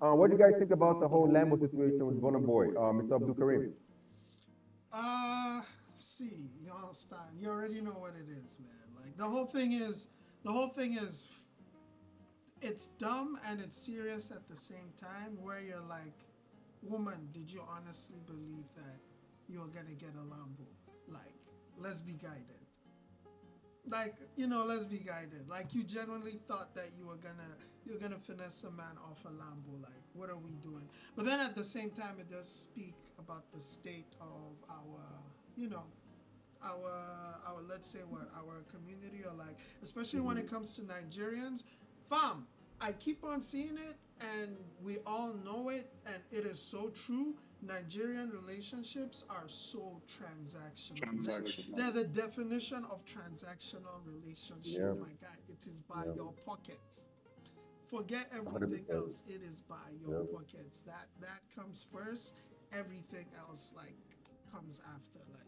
What do you guys think about the whole Lambo situation with Burna Boy, Mr. Abdul Karim? Uh, see, you understand. You already know what it is, man. Like the whole thing is, it's dumb and it's serious at the same time. Where you're like, woman, did you honestly believe that you're gonna get a Lambo? Like, let's be guided. Like, let's be guided. Like, you genuinely thought that you're gonna finesse a man off a Lambo. Like, what are we doing? But then at the same time, it does speak about the state of you know our let's say what our community, or like, especially when it Mm-hmm. comes to Nigerians. Fam, I keep on seeing it, and we all know it, and it is so true. Nigerian relationships are so transactional. They're Transactional. the definition of transactional relationship, Yeah, my guy. It is by yeah, your pockets. Forget everything 100%. else. It is by your Yeah. pockets. That comes first. Everything else like comes after. Like,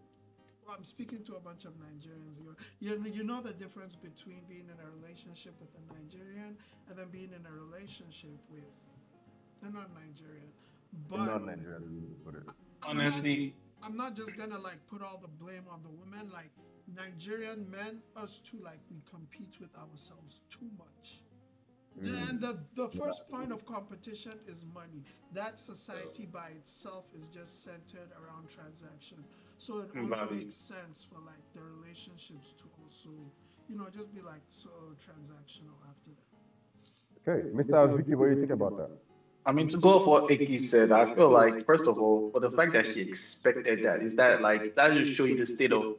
well, I'm speaking to a bunch of Nigerians. You know the difference between being in a relationship with a Nigerian and then being in a relationship with a non-Nigerian. In But non-Nigeria, you put it. I'm not Honestly, I'm not just gonna like put all the blame on the women. Like, Nigerian men, us too, like we compete with ourselves too much. And Mm. the Yeah, first point of competition is money. That society by itself is just centered around transaction. So it only value. makes sense for like the relationships to also, just be like so transactional after that. okay, Mr. Vicky, what do you think about that? I mean, to go off what Iki said, I feel like, first of all, for the fact that she expected that, is that like, that just show you the state of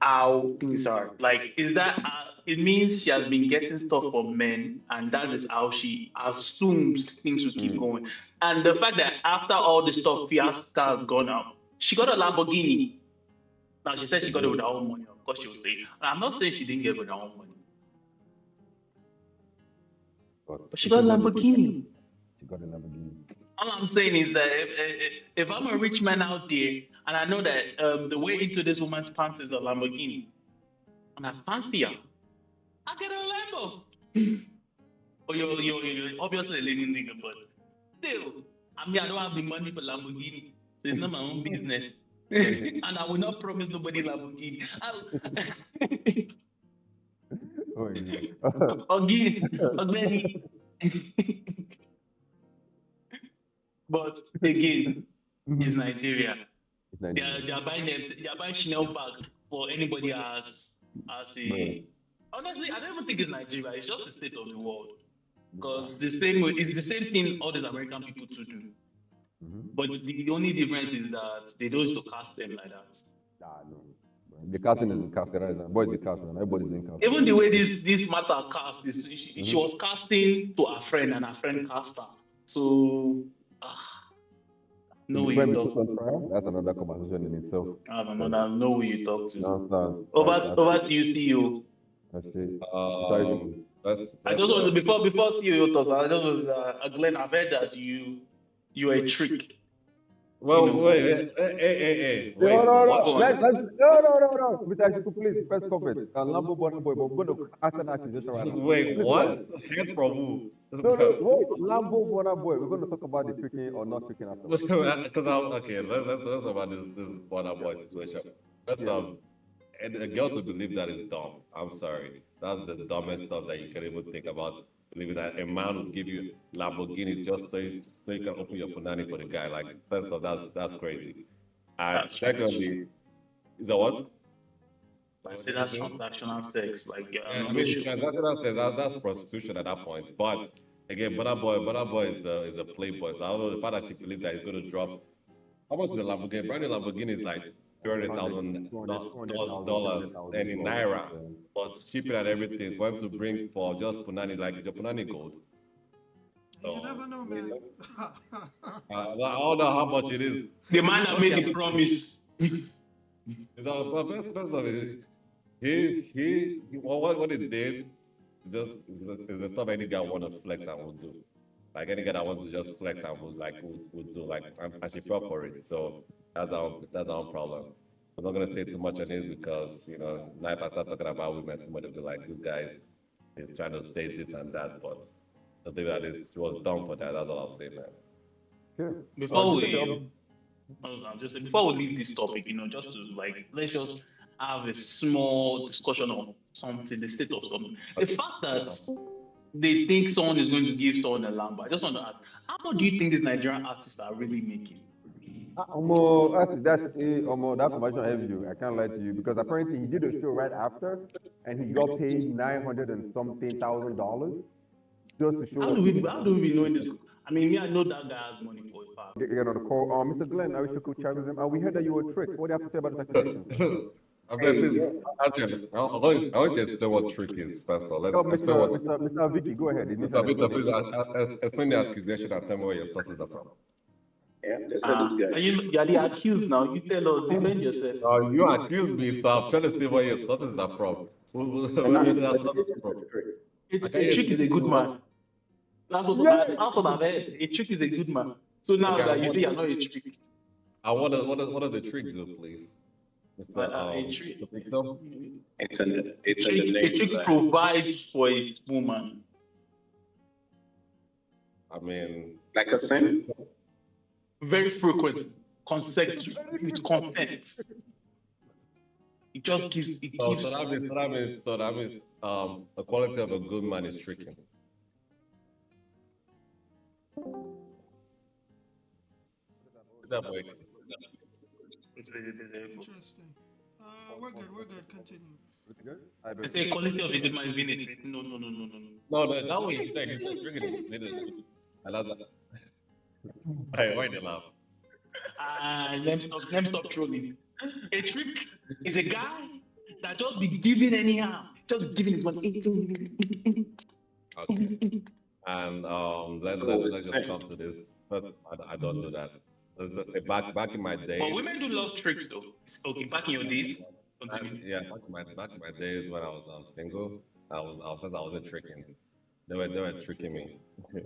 how things are. Like, is that, it means she has been getting stuff from men, and that is how she assumes things will keep Mm. going. And the fact that after all the stuff Fiasco has gone out, she got a Lamborghini. Now, she said she got it with her own money, of course she will say. I'm not saying she didn't get it with her own money, But but she it got a is what it is. Lamborghini. She got a Lamborghini. All I'm saying is that if I'm a rich man out there and I know that the way into this woman's pants is a Lamborghini and I fancy her, I get a Lambo. But you're obviously a living nigga, but still, I mean, I don't have the money for Lamborghini, so it's not my own business. And I will not promise nobody Lamborghini. Oh, yeah. Again, Ogbeni. But again, it's Mhm. Nigeria. It's They're Nigeria. they're buying them, they're buying Chanel bag for anybody as Bro. a, honestly, I don't even think it's Nigeria. It's just the state of the world. Because it's the same thing all these American people too do. Mm-hmm. But the only difference is that they don't used to cast them like that. Ah, no. The casting is the casting, right? Boys, the casting. Everybody's doing casting. Even the way this matter cast is, she Mm-hmm. was casting to her friend and her friend cast her. So So know the who you friend be talk put on to. trial. That's another conversation in itself. I don't know. Because Now know who you talk to. nonsense. Over to you, CEO. That's it. Sorry, Um, Vicky. let's I let's just want to, uh, before CEO talks, I just want to, Glenn, I've heard that you are a trick. You well, know, hey, Hey, hold wait, on, hold what? on. go on. No. Mr. Ashiku, please, first comment. Lambo Burna Boy, but we're going to answer an accusation right now. Wait, Please go what? ahead. Head from who? No, wait. Lambo Burna Boy. We're going to talk about the tricking or not tricking afterwards. Because I'm okay. Let's talk about this Burna Boy situation. First, Yeah. and a girl to believe that is dumb. I'm sorry, that's the dumbest stuff that you can even think about. Believing that a man will give you Lamborghini just so you can open your punani for the guy. Like first off, that's crazy. And That's strange. secondly, is that what? I What say did you that's say? transactional sex. Like, Yeah, I I'm not mean, it's sure. transactional sex. That's prostitution at that point. But again, Burna Boy is a playboy. So I don't know the fact that she believed that he's going to drop. How much is a Lamborghini? Brand new Lamborghini is like three hundred 100, thousand 200,000, dollars, and 300,000 in dollars. naira, Yeah. plus shipping and everything for him to bring for just punani. Like, is your punani gold? You So never know, I mean, man. well, I don't know how much it is. The man that made Okay, the promise. is that, but first of all, what he did is just is the stuff any guy want to flex and will do. Like any guy that wants to just flex and would do. Like and she fell for it. So that's our own problem. I'm not gonna say too much on it because now if I start talking about women, somebody will be like, this guy is trying to say this and that. But I think that is she was dumb for that. That's all I'll say, man. Yeah. Before Depending I'll just say, before we leave this topic, just to let's just have a small discussion of something, the state of something. The fact that they think someone is going to give someone a Lambo. I just want to ask, how much do you think these Nigerian artists are really making? that's that conversion helps you. I can't lie to you because apparently he did a show right after, and he got paid $900 and something thousand just to show How up. do we know in this? I mean, me, I know that guy has money for a fact. Get on the call. Mr. Glenn, I wish you could chat with him. We heard that you were tricked. What do you have to say about this accusation? I mean, please, I want to explain what trick is first of all. Let's explain what. Mr. Vicky, go ahead. Mr. Victor, please explain the accusation and tell me where your sources are from. Yeah, they said this guy. You are the accused now. You tell us, defend yourself. You accused me, so I'm trying to see where your sources are from. Where did that sources from? A trick is a good man. That's what I've heard. A trick is a good man. So now that you say you're not a trick. What does the trick do, please? Mr. Victor? It's in the name. A trick provides for his woman. I mean, Like a sin? Very frequent. Consent. With consent. It just gives. so that means the quality of a good man is tricking. Is that working? Interesting. We're good. Continue. They say quality of a good man is being a trick. No. No, that what you said is tricking. I love that. Hey, why they laugh? Let me stop trolling. A trick is a guy that just be giving anyhow, just giving his money. Okay. And let's just come to this. First, I don't do that. Let's just say back in my days. But women do love tricks though. Okay, back in your days. Yeah, back in my days when I was single, I wasn't tricking. They were tricking me. They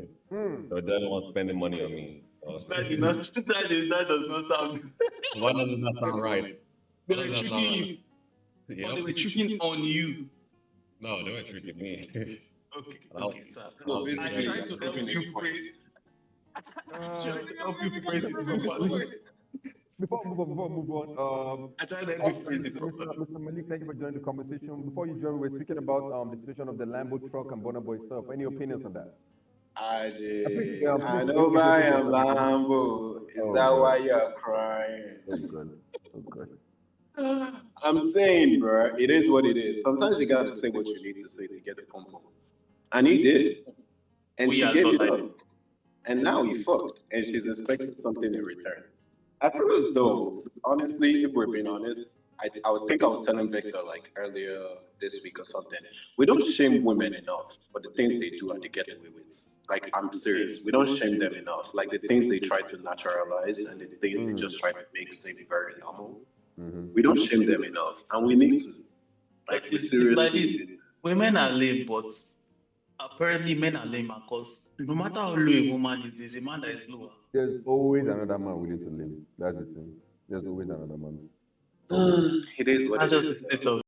were the ones spending money on me. So. That does not sound. Why doesn't that sound right? They were tricking you. Yeah. Or they were tricking on you. No, they were tricking me. Okay, sir. I tried to help you phrase. Before we move on, I tried to help you phrase it properly. Mr. Malik, thank you for joining the conversation. Before you join, we're speaking about the situation of the Lambo truck and Burna Boy stuff. Any opinions on that? I know I am Lambo. Is that why you're crying? Oh, good. I'm saying, bro, it is what it is. Sometimes you gotta say what you need to say to get the pom pom. And he did. And she gave it up. And now he fucked. And she's expecting something in return. I feel as though, honestly, if we're being honest, I would think I was telling Victor like earlier this week or something. We don't shame women enough for the things they do and they get away with. Like, I'm serious. We don't shame them enough. Like the things they try to naturalize and the things they just try to make seem very normal. We don't shame them enough, and we need to. Like, It's like this. Women are lame, but apparently men are lame because no matter how low a woman is, there's a man that is lower. There's always another man willing to live. That's the thing. There's always another man. It is what That's it just is. the state of